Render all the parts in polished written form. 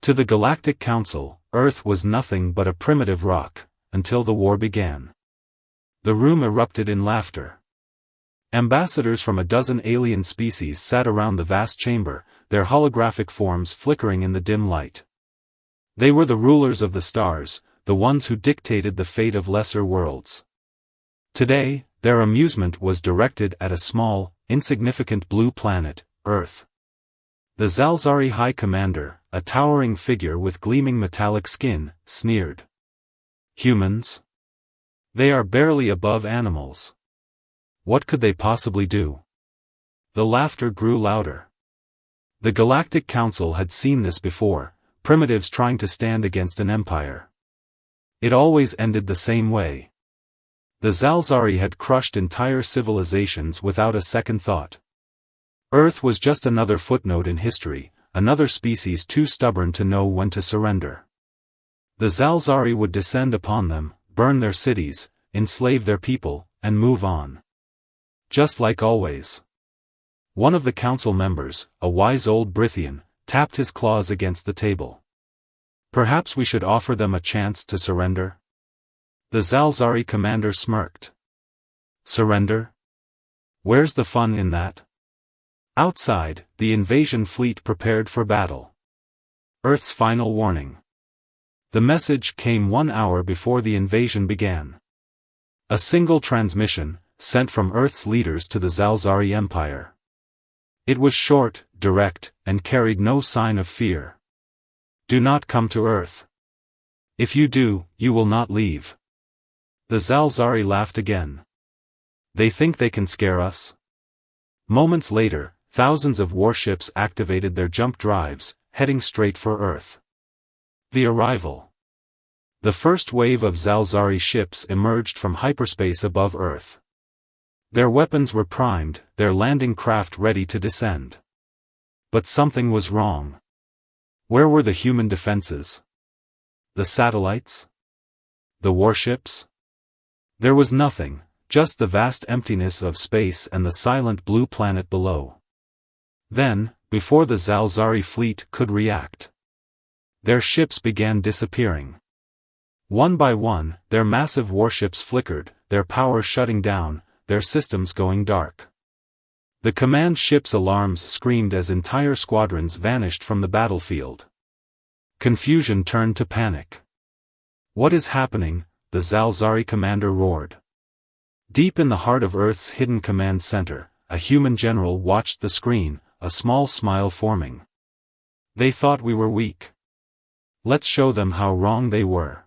To the Galactic Council, Earth was nothing but a primitive rock, until the war began. The room erupted in laughter. Ambassadors from a dozen alien species sat around the vast chamber, their holographic forms flickering in the dim light. They were the rulers of the stars, the ones who dictated the fate of lesser worlds. Today, their amusement was directed at a small, insignificant blue planet, Earth. The Zalzari High Commander, a towering figure with gleaming metallic skin, sneered. Humans? They are barely above animals. What could they possibly do? The laughter grew louder. The Galactic Council had seen this before, primitives trying to stand against an empire. It always ended the same way. The Zalzari had crushed entire civilizations without a second thought. Earth was just another footnote in history, another species too stubborn to know when to surrender. The Zalzari would descend upon them, burn their cities, enslave their people, and move on. Just like always. One of the council members, a wise old Brithian, tapped his claws against the table. Perhaps we should offer them a chance to surrender? The Zalzari commander smirked. Surrender? Where's the fun in that? Outside, the invasion fleet prepared for battle. Earth's final warning. The message came 1 hour before the invasion began. A single transmission, sent from Earth's leaders to the Zalzari Empire. It was short, direct, and carried no sign of fear. Do not come to Earth. If you do, you will not leave. The Zalzari laughed again. They think they can scare us? Moments later, thousands of warships activated their jump drives, heading straight for Earth. The arrival. The first wave of Zalzari ships emerged from hyperspace above Earth. Their weapons were primed, their landing craft ready to descend. But something was wrong. Where were the human defenses? The satellites? The warships? There was nothing, just the vast emptiness of space and the silent blue planet below. Then, before the Zalzari fleet could react, their ships began disappearing. One by one, their massive warships flickered, their power shutting down, their systems going dark. The command ship's alarms screamed as entire squadrons vanished from the battlefield. Confusion turned to panic. What is happening? The Zalzari commander roared. Deep in the heart of Earth's hidden command center, a human general watched the screen, a small smile forming. They thought we were weak. Let's show them how wrong they were.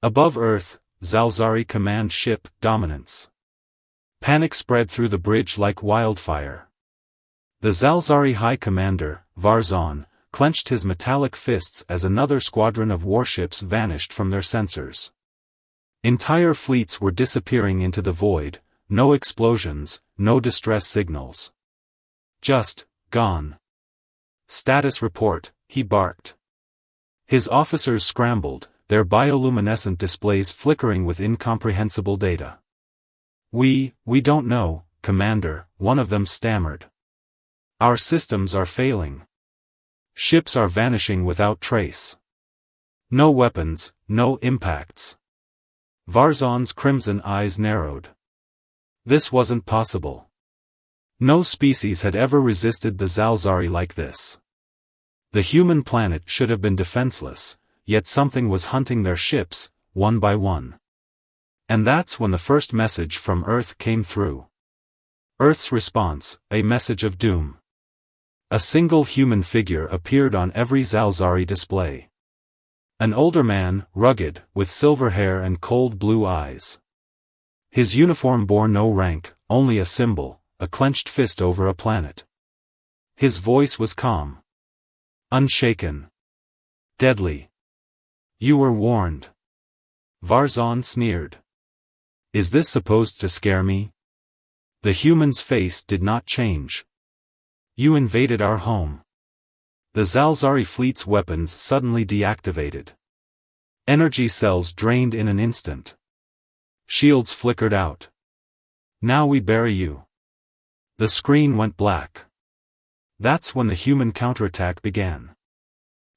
Above Earth, Zalzari command ship, Dominance. Panic spread through the bridge like wildfire. The Zalzari High Commander, Varzon, clenched his metallic fists as another squadron of warships vanished from their sensors. Entire fleets were disappearing into the void, no explosions, no distress signals. Just, gone. Status report, he barked. His officers scrambled, their bioluminescent displays flickering with incomprehensible data. We don't know, Commander, one of them stammered. Our systems are failing. Ships are vanishing without trace. No weapons, no impacts. Varzon's crimson eyes narrowed. This wasn't possible. No species had ever resisted the Zalzari like this. The human planet should have been defenseless, yet something was hunting their ships, one by one. And that's when the first message from Earth came through. Earth's response, a message of doom. A single human figure appeared on every Zalzari display. An older man, rugged, with silver hair and cold blue eyes. His uniform bore no rank, only a symbol, a clenched fist over a planet. His voice was calm. Unshaken. Deadly. You were warned. Varzon sneered. Is this supposed to scare me? The human's face did not change. You invaded our home. The Zalzari fleet's weapons suddenly deactivated. Energy cells drained in an instant. Shields flickered out. Now we bury you. The screen went black. That's when the human counterattack began.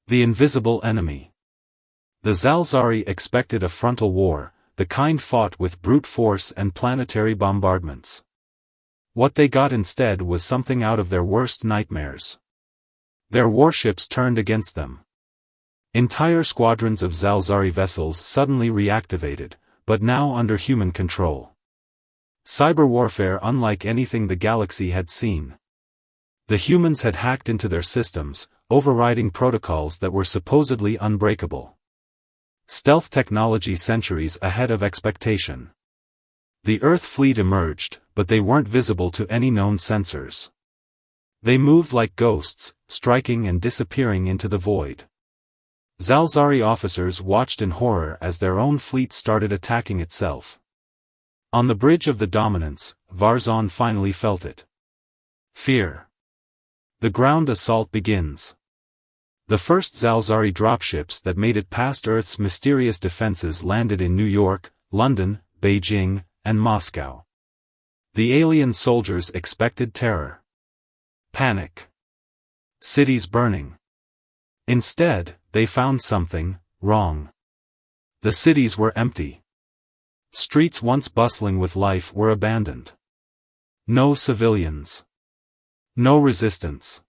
The invisible enemy. The Zalzari expected a frontal war, the kind fought with brute force and planetary bombardments. What they got instead was something out of their worst nightmares. Their warships turned against them. Entire squadrons of Zalzari vessels suddenly reactivated, but now under human control. Cyber warfare unlike anything the galaxy had seen. The humans had hacked into their systems, overriding protocols that were supposedly unbreakable. Stealth technology centuries ahead of expectation. The Earth fleet emerged, but they weren't visible to any known sensors. They moved like ghosts, striking and disappearing into the void. Zalzari officers watched in horror as their own fleet started attacking itself. On the bridge of the Dominance, Varzon finally felt it. Fear. The ground assault begins. The first Zalzari dropships that made it past Earth's mysterious defenses landed in New York, London, Beijing, and Moscow. The alien soldiers expected terror. Panic. Cities burning. Instead, they found something wrong. The cities were empty. Streets once bustling with life were abandoned. No civilians. No resistance.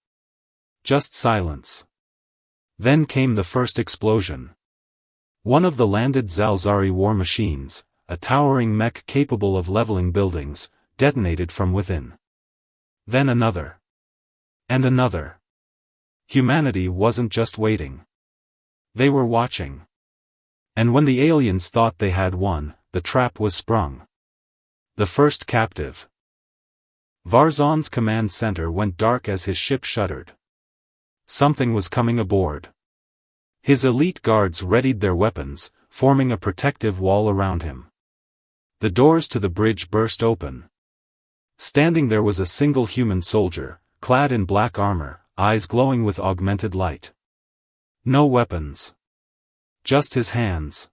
Just silence. Then came the first explosion. One of the landed Zalzari war machines, a towering mech capable of leveling buildings, detonated from within. Then another. And another. Humanity wasn't just waiting. They were watching. And when the aliens thought they had won, the trap was sprung. The first captive. Varzon's command center went dark as his ship shuddered. Something was coming aboard. His elite guards readied their weapons, forming a protective wall around him. The doors to the bridge burst open. Standing there was a single human soldier, clad in black armor, eyes glowing with augmented light. No weapons. Just his hands.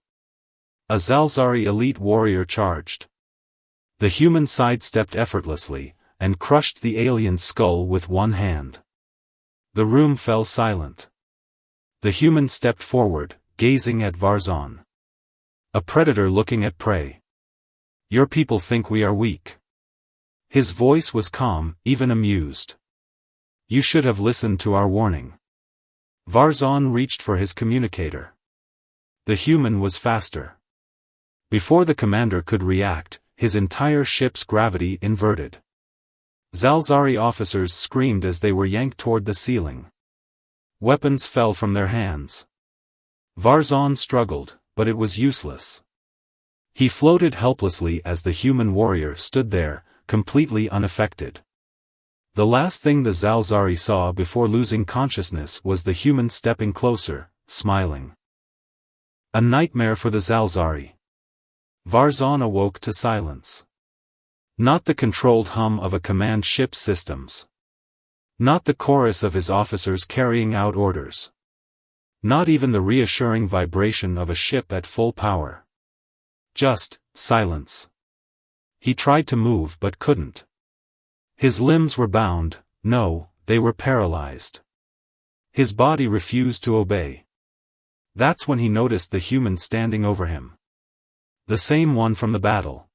A Zalzari elite warrior charged. The human sidestepped effortlessly, and crushed the alien's skull with one hand. The room fell silent. The human stepped forward, gazing at Varzon. A predator looking at prey. Your people think we are weak. His voice was calm, even amused. You should have listened to our warning. Varzon reached for his communicator. The human was faster. Before the commander could react, his entire ship's gravity inverted. Zalzari officers screamed as they were yanked toward the ceiling. Weapons fell from their hands. Varzon struggled, but it was useless. He floated helplessly as the human warrior stood there, completely unaffected. The last thing the Zalzari saw before losing consciousness was the human stepping closer, smiling. A nightmare for the Zalzari. Varzon awoke to silence. Not the controlled hum of a command ship's systems. Not the chorus of his officers carrying out orders. Not even the reassuring vibration of a ship at full power. Just silence. He tried to move but couldn't. His limbs were bound, no, they were paralyzed. His body refused to obey. That's when he noticed the human standing over him. The same one from the battle.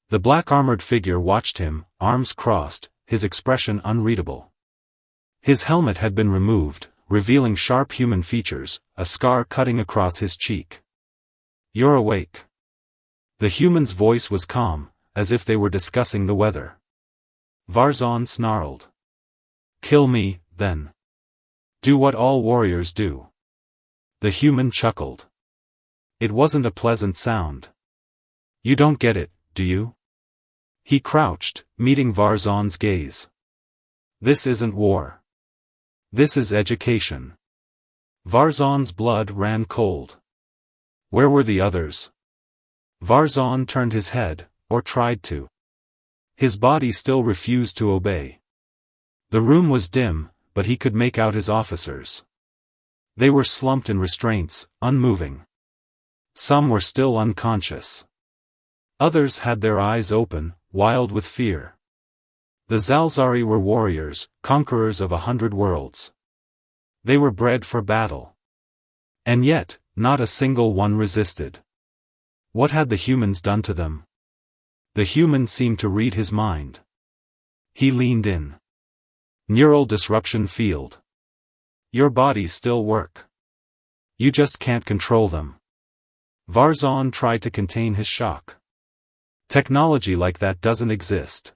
The black-armored figure watched him, arms crossed, his expression unreadable. His helmet had been removed, revealing sharp human features, a scar cutting across his cheek. You're awake. The human's voice was calm, as if they were discussing the weather. Varzon snarled. Kill me, then. Do what all warriors do. The human chuckled. It wasn't a pleasant sound. You don't get it, do you? He crouched, meeting Varzon's gaze. This isn't war. This is education. Varzon's blood ran cold. Where were the others? Varzon turned his head, or tried to. His body still refused to obey. The room was dim, but he could make out his officers. They were slumped in restraints, unmoving. Some were still unconscious. Others had their eyes open, wild with fear. The Zalzari were warriors, conquerors of 100 worlds. They were bred for battle. And yet, not a single one resisted. What had the humans done to them? The human seemed to read his mind. He leaned in. Neural disruption field. Your bodies still work. You just can't control them. Varzan tried to contain his shock. Technology like that doesn't exist.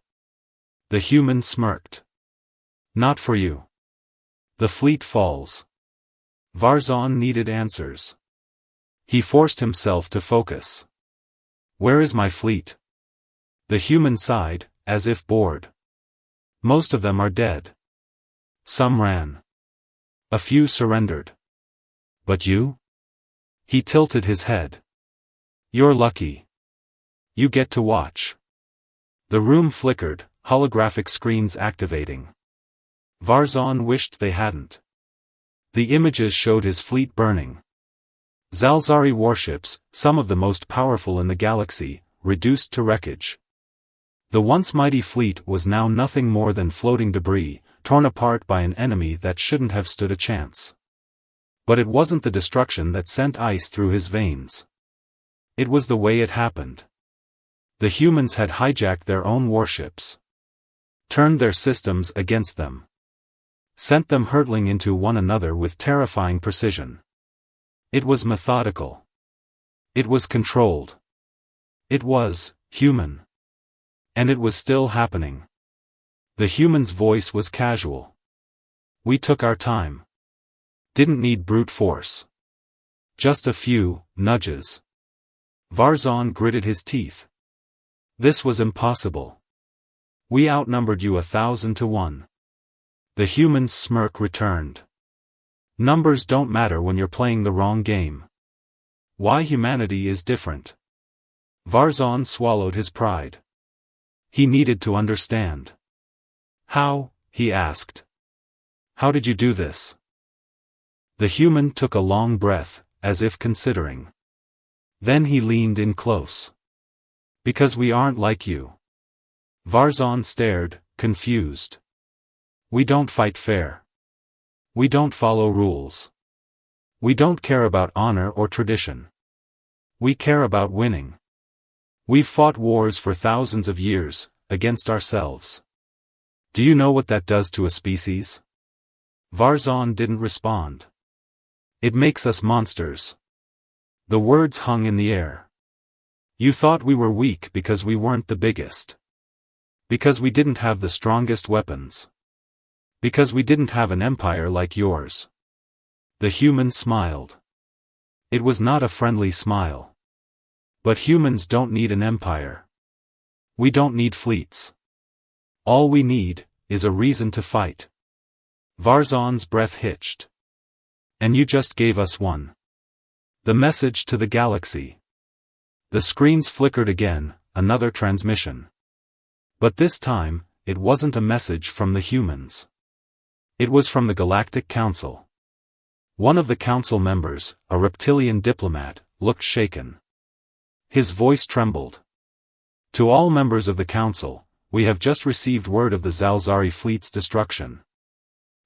The human smirked. Not for you. The fleet falls. Varzan needed answers. He forced himself to focus. Where is my fleet? The human sighed, as if bored. Most of them are dead. Some ran. A few surrendered. But you? He tilted his head. You're lucky. You get to watch. The room flickered, holographic screens activating. Varzan wished they hadn't. The images showed his fleet burning. Zalzari warships, some of the most powerful in the galaxy, reduced to wreckage. The once mighty fleet was now nothing more than floating debris, torn apart by an enemy that shouldn't have stood a chance. But it wasn't the destruction that sent ice through his veins. It was the way it happened. The humans had hijacked their own warships. Turned their systems against them. Sent them hurtling into one another with terrifying precision. It was methodical. It was controlled. It was human. And it was still happening. The human's voice was casual. We took our time. Didn't need brute force. Just a few nudges. Varzan gritted his teeth. This was impossible. We outnumbered you 1,000 to 1. The human's smirk returned. Numbers don't matter when you're playing the wrong game. Why humanity is different. Varzan swallowed his pride. He needed to understand. How? He asked. How did you do this? The human took a long breath, as if considering. Then he leaned in close. Because we aren't like you. Varzan stared, confused. We don't fight fair. We don't follow rules. We don't care about honor or tradition. We care about winning. We've fought wars for thousands of years, against ourselves. Do you know what that does to a species? Varzan didn't respond. It makes us monsters. The words hung in the air. You thought we were weak because we weren't the biggest. Because we didn't have the strongest weapons. Because we didn't have an empire like yours. The human smiled. It was not a friendly smile. But humans don't need an empire. We don't need fleets. All we need is a reason to fight. Varzan's breath hitched. And you just gave us one. The message to the galaxy. The screens flickered again, another transmission. But this time, it wasn't a message from the humans. It was from the Galactic Council. One of the council members, a reptilian diplomat, looked shaken. His voice trembled. To all members of the council, we have just received word of the Zalzari fleet's destruction.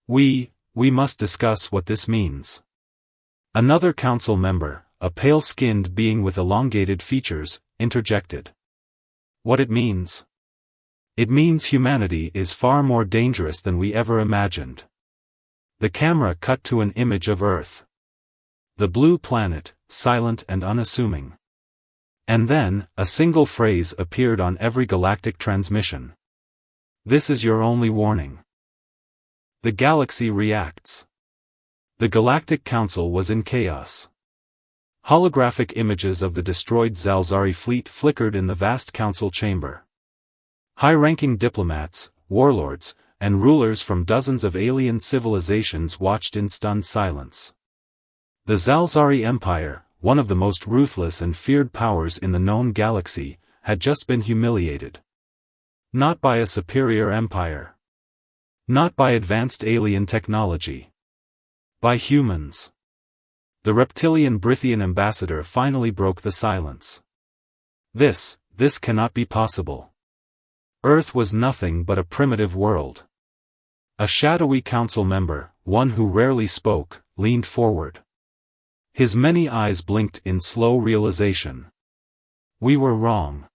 We must discuss what this means. Another council member, a pale-skinned being with elongated features, interjected. What it means? It means humanity is far more dangerous than we ever imagined. The camera cut to an image of Earth. The blue planet, silent and unassuming. And then, a single phrase appeared on every galactic transmission. This is your only warning. The galaxy reacts. The Galactic Council was in chaos. Holographic images of the destroyed Zalzari fleet flickered in the vast council chamber. High-ranking diplomats, warlords, and rulers from dozens of alien civilizations watched in stunned silence. The Zalzari Empire, one of the most ruthless and feared powers in the known galaxy, had just been humiliated. Not by a superior empire. Not by advanced alien technology. By humans. The reptilian Brithian ambassador finally broke the silence. This cannot be possible. Earth was nothing but a primitive world. A shadowy council member, one who rarely spoke, leaned forward. His many eyes blinked in slow realization. We were wrong.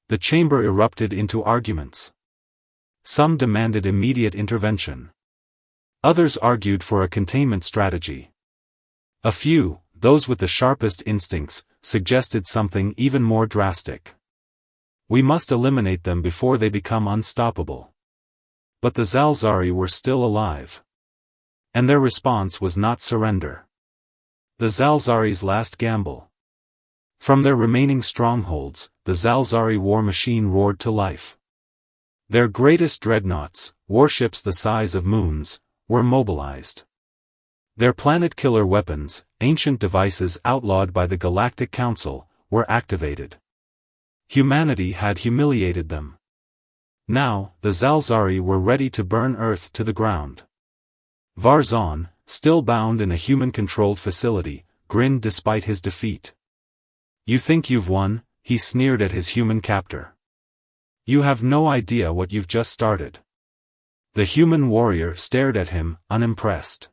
The chamber erupted into arguments. Some demanded immediate intervention. Others argued for a containment strategy. A few, those with the sharpest instincts, suggested something even more drastic. We must eliminate them before they become unstoppable. But the Zalzari were still alive. And their response was not surrender. The Zalzari's last gamble. From their remaining strongholds, the Zalzari war machine roared to life. Their greatest dreadnoughts, warships the size of moons, were mobilized. Their planet-killer weapons, ancient devices outlawed by the Galactic Council, were activated. Humanity had humiliated them. Now, the Zalzari were ready to burn Earth to the ground. Varzan, still bound in a human-controlled facility, grinned despite his defeat. You think you've won? He sneered at his human captor. You have no idea what you've just started. The human warrior stared at him, unimpressed.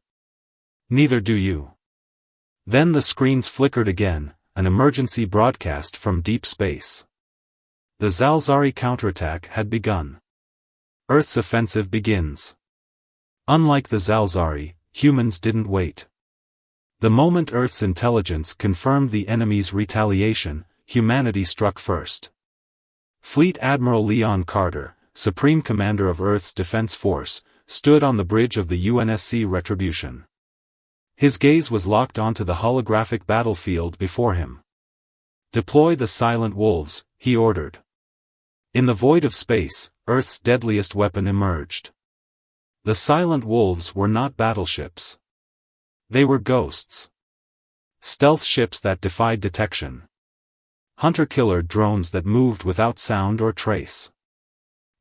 Neither do you. Then the screens flickered again, an emergency broadcast from deep space. The Zalzari counterattack had begun. Earth's offensive begins. Unlike the Zalzari, humans didn't wait. The moment Earth's intelligence confirmed the enemy's retaliation, humanity struck first. Fleet Admiral Leon Carter, Supreme Commander of Earth's Defense Force, stood on the bridge of the UNSC Retribution. His gaze was locked onto the holographic battlefield before him. Deploy the Silent Wolves, he ordered. In the void of space, Earth's deadliest weapon emerged. The Silent Wolves were not battleships. They were ghosts. Stealth ships that defied detection. Hunter-killer drones that moved without sound or trace.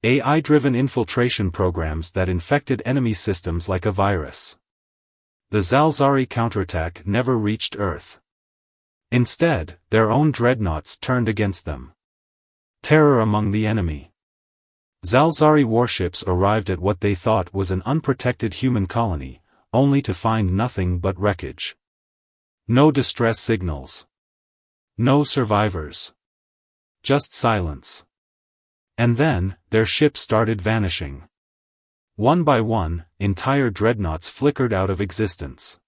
AI-driven infiltration programs that infected enemy systems like a virus. The Zalzari counterattack never reached Earth. Instead, their own dreadnoughts turned against them. Terror among the enemy. Zalzari warships arrived at what they thought was an unprotected human colony, only to find nothing but wreckage. No distress signals. No survivors. Just silence. And then, their ships started vanishing. One by one, entire dreadnoughts flickered out of existence.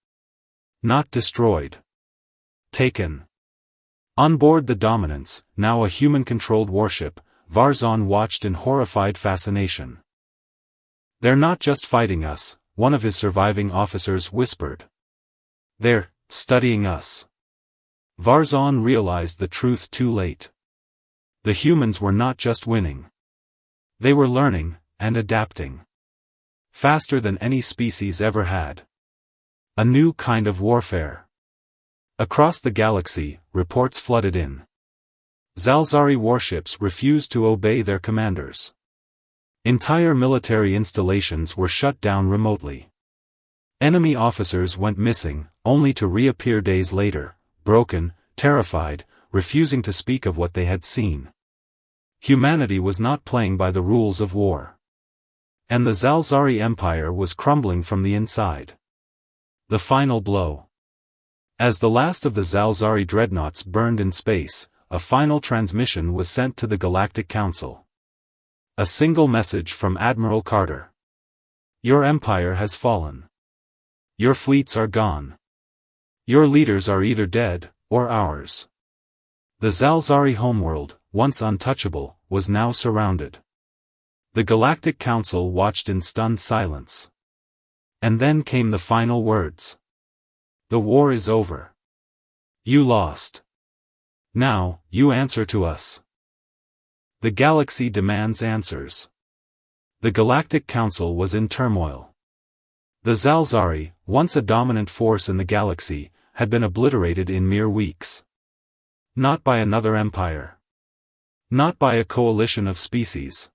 Not destroyed. Taken. On board the Dominance, now a human-controlled warship, Varzan watched in horrified fascination. They're not just fighting us, one of his surviving officers whispered. They're studying us. Varzan realized the truth too late. The humans were not just winning. They were learning, and adapting. Faster than any species ever had. A new kind of warfare. Across the galaxy, reports flooded in. Zalzari warships refused to obey their commanders. Entire military installations were shut down remotely. Enemy officers went missing, only to reappear days later, broken, terrified, refusing to speak of what they had seen. Humanity was not playing by the rules of war. And the Zalzari Empire was crumbling from the inside. The final blow. As the last of the Zalzari dreadnoughts burned in space, a final transmission was sent to the Galactic Council. A single message from Admiral Carter. Your empire has fallen. Your fleets are gone. Your leaders are either dead, or ours. The Zalzari homeworld, once untouchable, was now surrounded. The Galactic Council watched in stunned silence. And then came the final words. The war is over. You lost. Now, you answer to us. The galaxy demands answers. The Galactic Council was in turmoil. The Zalzari, once a dominant force in the galaxy, had been obliterated in mere weeks. Not by another empire. Not by a coalition of species.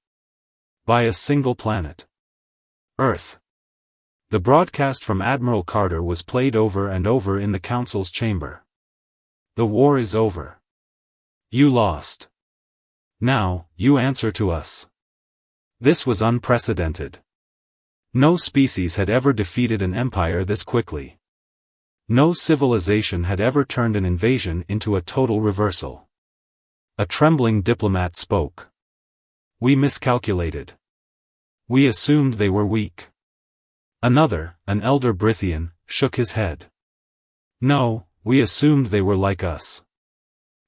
By a single planet. Earth. The broadcast from Admiral Carter was played over and over in the Council's chamber. The war is over. You lost. Now, you answer to us. This was unprecedented. No species had ever defeated an empire this quickly. No civilization had ever turned an invasion into a total reversal. A trembling diplomat spoke. We miscalculated. We assumed they were weak. Another, an elder Brithian, shook his head. No, we assumed they were like us.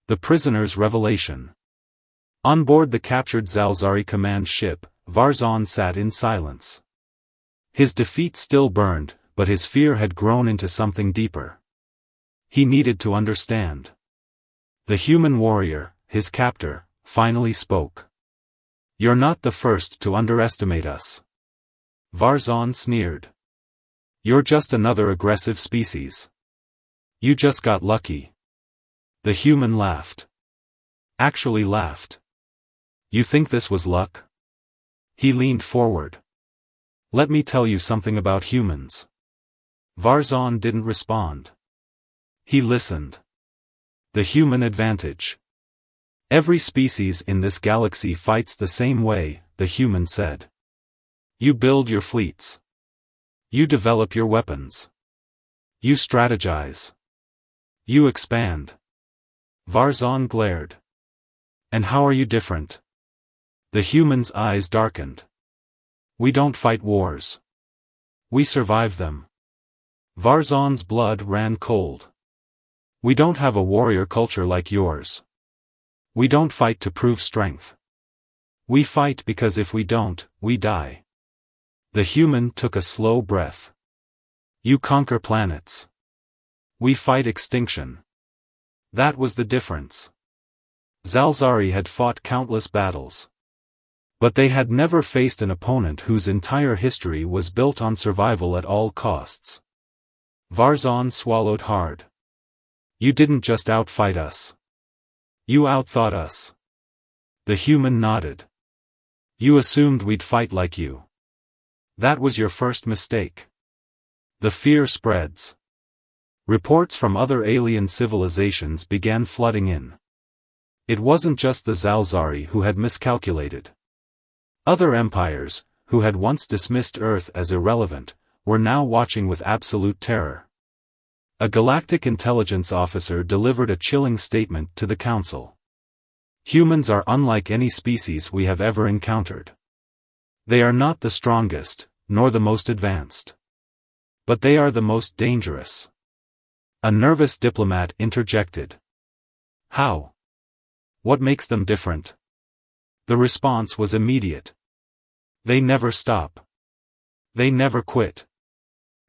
The prisoner's revelation. On board the captured Zalzari command ship, Varzan sat in silence. His defeat still burned, but his fear had grown into something deeper. He needed to understand. The human warrior, his captor, finally spoke. You're not the first to underestimate us. Varzan sneered. You're just another aggressive species. You just got lucky. The human laughed. Actually laughed. You think this was luck? He leaned forward. Let me tell you something about humans. Varzan didn't respond. He listened. The human advantage. Every species in this galaxy fights the same way, the human said. You build your fleets. You develop your weapons. You strategize. You expand. Varzan glared. And how are you different? The human's eyes darkened. We don't fight wars. We survive them. Varzan's blood ran cold. We don't have a warrior culture like yours. We don't fight to prove strength. We fight because if we don't, we die. The human took a slow breath. You conquer planets. We fight extinction. That was the difference. Zalzari had fought countless battles. But they had never faced an opponent whose entire history was built on survival at all costs. Varzan swallowed hard. You didn't just outfight us. You outthought us. The human nodded. You assumed we'd fight like you. That was your first mistake. The fear spreads. Reports from other alien civilizations began flooding in. It wasn't just the Zalzari who had miscalculated. Other empires, who had once dismissed Earth as irrelevant, were now watching with absolute terror. A galactic intelligence officer delivered a chilling statement to the Council. Humans are unlike any species we have ever encountered. They are not the strongest, nor the most advanced. But they are the most dangerous. A nervous diplomat interjected. How? What makes them different? The response was immediate. They never stop. They never quit.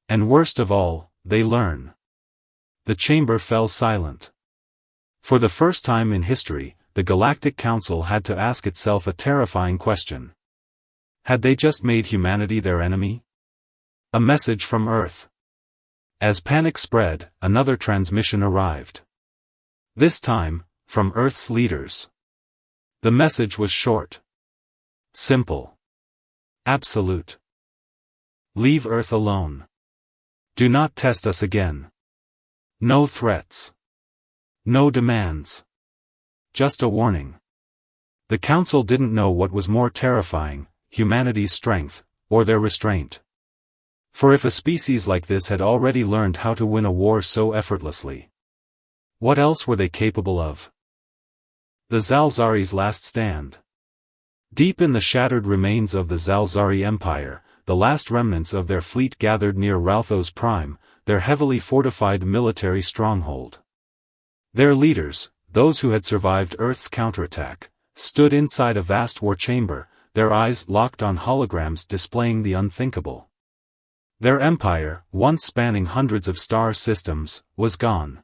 And worst of all, they learn. The chamber fell silent. For the first time in history, the Galactic Council had to ask itself a terrifying question. Had they just made humanity their enemy? A message from Earth. As panic spread, another transmission arrived. This time, from Earth's leaders. The message was short. Simple. Absolute. Leave Earth alone. Do not test us again. No threats. No demands. Just a warning. The Council didn't know what was more terrifying, humanity's strength, or their restraint. For if a species like this had already learned how to win a war so effortlessly, what else were they capable of? The Zalzari's last stand. Deep in the shattered remains of the Zalzari Empire, the last remnants of their fleet gathered near Ralthos Prime, their heavily fortified military stronghold. Their leaders, those who had survived Earth's counterattack, stood inside a vast war chamber, their eyes locked on holograms displaying the unthinkable. Their empire, once spanning hundreds of star systems, was gone.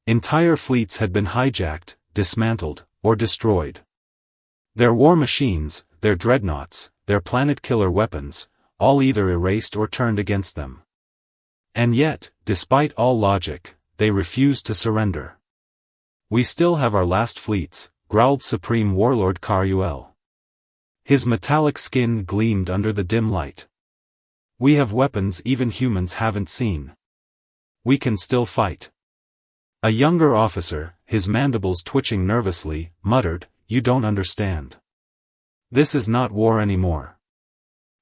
Entire fleets had been hijacked, dismantled, or destroyed. Their war machines, their dreadnoughts, their planet-killer weapons, all either erased or turned against them. And yet, despite all logic, they refused to surrender. We still have our last fleets, growled Supreme Warlord Karuel. His metallic skin gleamed under the dim light. We have weapons even humans haven't seen. We can still fight. A younger officer, his mandibles twitching nervously, muttered, "You don't understand. This is not war anymore.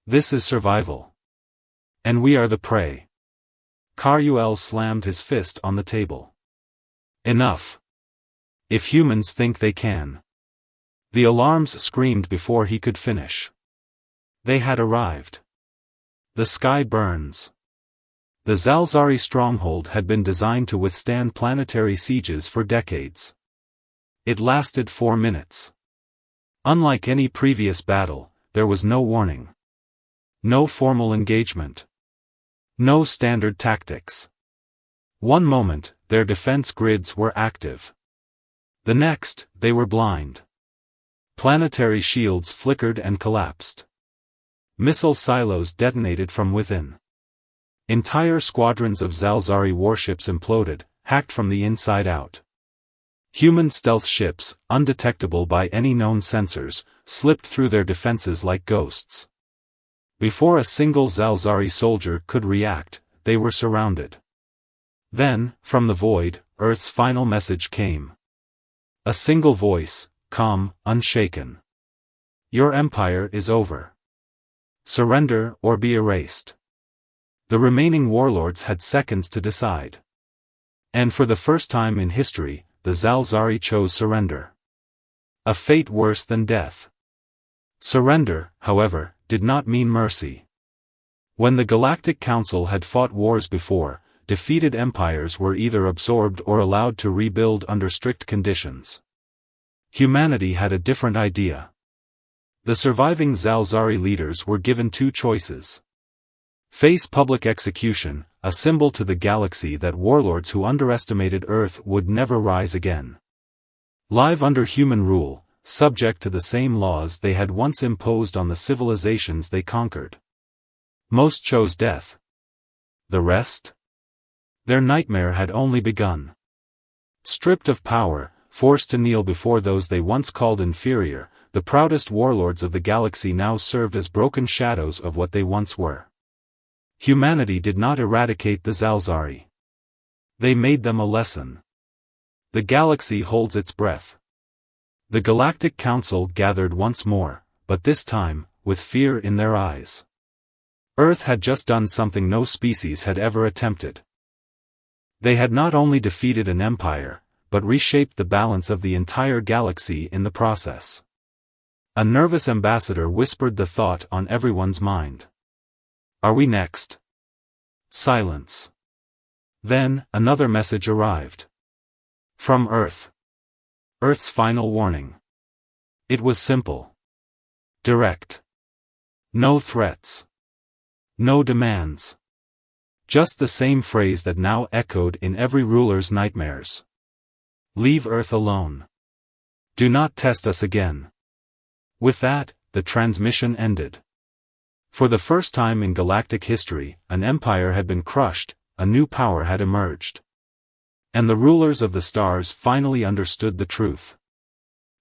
This is survival." And we are the prey. Kar-Ul slammed his fist on the table. Enough. If humans think they can. The alarms screamed before he could finish. They had arrived. The sky burns. The Zalzari stronghold had been designed to withstand planetary sieges for decades. It lasted 4 minutes. Unlike any previous battle, there was no warning. No formal engagement. No standard tactics. One moment, their defense grids were active. The next, they were blind. Planetary shields flickered and collapsed. Missile silos detonated from within. Entire squadrons of Zalzari warships imploded, hacked from the inside out. Human stealth ships, undetectable by any known sensors, slipped through their defenses like ghosts. Before a single Zalzari soldier could react, they were surrounded. Then, from the void, Earth's final message came. A single voice, calm, unshaken. Your empire is over. Surrender or be erased. The remaining warlords had seconds to decide. And for the first time in history, the Zalzari chose surrender. A fate worse than death. Surrender, however, did not mean mercy. When the Galactic Council had fought wars before, defeated empires were either absorbed or allowed to rebuild under strict conditions. Humanity had a different idea. The surviving Zalzari leaders were given 2 choices. Face public execution, a symbol to the galaxy that warlords who underestimated Earth would never rise again. Live under human rule, subject to the same laws they had once imposed on the civilizations they conquered. Most chose death. The rest? Their nightmare had only begun. Stripped of power, forced to kneel before those they once called inferior, the proudest warlords of the galaxy now served as broken shadows of what they once were. Humanity did not eradicate the Zalzari. They made them a lesson. The galaxy holds its breath. The Galactic Council gathered once more, but this time, with fear in their eyes. Earth had just done something no species had ever attempted. They had not only defeated an empire, but reshaped the balance of the entire galaxy in the process. A nervous ambassador whispered the thought on everyone's mind. Are we next? Silence. Then, another message arrived. From Earth. Earth's final warning. It was simple. Direct. No threats. No demands. Just the same phrase that now echoed in every ruler's nightmares. Leave Earth alone. Do not test us again. With that, the transmission ended. For the first time in galactic history, an empire had been crushed, a new power had emerged. And the rulers of the stars finally understood the truth.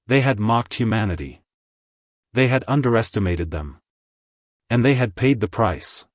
They had mocked humanity. They had underestimated them. And they had paid the price.